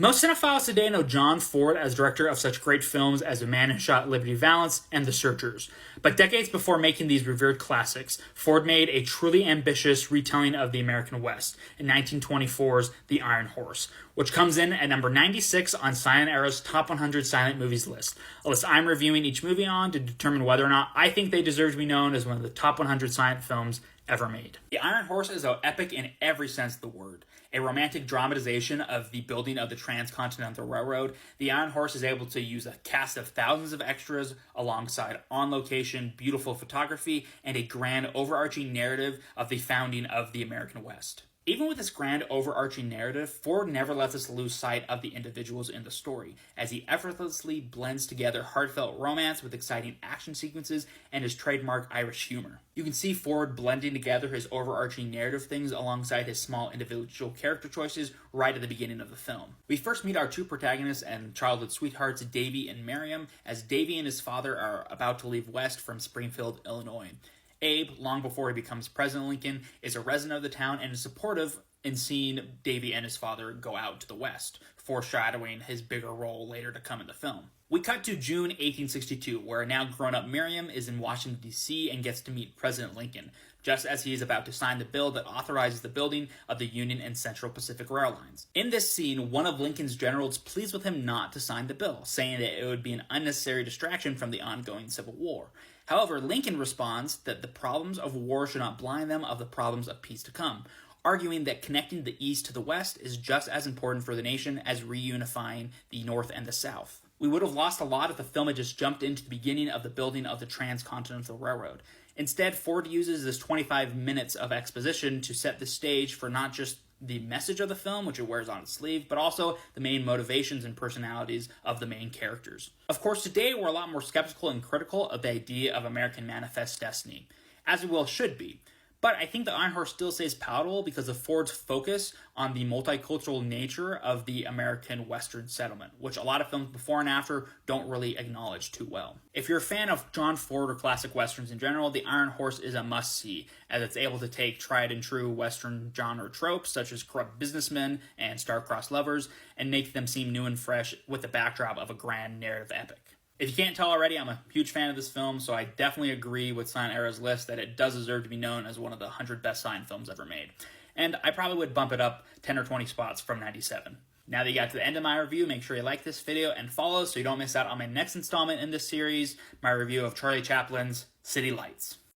Most cinephiles today know John Ford as director of such great films as The Man Who Shot Liberty Valance and The Searchers. But decades before making these revered classics, Ford made a truly ambitious retelling of the American West in 1924's The Iron Horse, which comes in at number 96 on Silent Era's Top 100 Silent Movies list, a list I'm reviewing each movie on to determine whether or not I think they deserve to be known as one of the top 100 silent films ever made. The Iron Horse is an epic in every sense of the word. A romantic dramatization of the building of the transcontinental railroad, the Iron Horse is able to use a cast of thousands of extras alongside on-location, beautiful photography, and a grand overarching narrative of the founding of the American West. Even with this grand overarching narrative, Ford never lets us lose sight of the individuals in the story, as he effortlessly blends together heartfelt romance with exciting action sequences and his trademark Irish humor. You can see Ford blending together his overarching narrative things alongside his small individual character choices right at the beginning of the film. We first meet our two protagonists and childhood sweethearts, Davy and Miriam, as Davy and his father are about to leave west from Springfield, Illinois. Abe, long before he becomes President Lincoln, is a resident of the town and is supportive in seeing Davy and his father go out to the West, foreshadowing his bigger role later to come in the film. We cut to June 1862, where a now grown-up Miriam is in Washington, D.C. and gets to meet President Lincoln, just as he is about to sign the bill that authorizes the building of the Union and Central Pacific Rail lines. In this scene, one of Lincoln's generals pleads with him not to sign the bill, saying that it would be an unnecessary distraction from the ongoing Civil War. However, Lincoln responds that the problems of war should not blind them of the problems of peace to come, arguing that connecting the East to the West is just as important for the nation as reunifying the North and the South. We would have lost a lot if the film had just jumped into the beginning of the building of the Transcontinental Railroad. Instead, Ford uses this 25 minutes of exposition to set the stage for not just the message of the film, which it wears on its sleeve, but also the main motivations and personalities of the main characters. Of course, today we're a lot more skeptical and critical of the idea of American manifest destiny, as we well should be. But I think the Iron Horse still stays palatable because of Ford's focus on the multicultural nature of the American Western settlement, which a lot of films before and after don't really acknowledge too well. If you're a fan of John Ford or classic Westerns in general, the Iron Horse is a must-see, as it's able to take tried and true Western genre tropes such as corrupt businessmen and star-crossed lovers and make them seem new and fresh with the backdrop of a grand narrative epic. If you can't tell already, I'm a huge fan of this film, so I definitely agree with Silent Era's list that it does deserve to be known as one of the 100 best silent films ever made. And I probably would bump it up 10 or 20 spots from 97. Now that you got to the end of my review, make sure you like this video and follow so you don't miss out on my next installment in this series, my review of Charlie Chaplin's City Lights.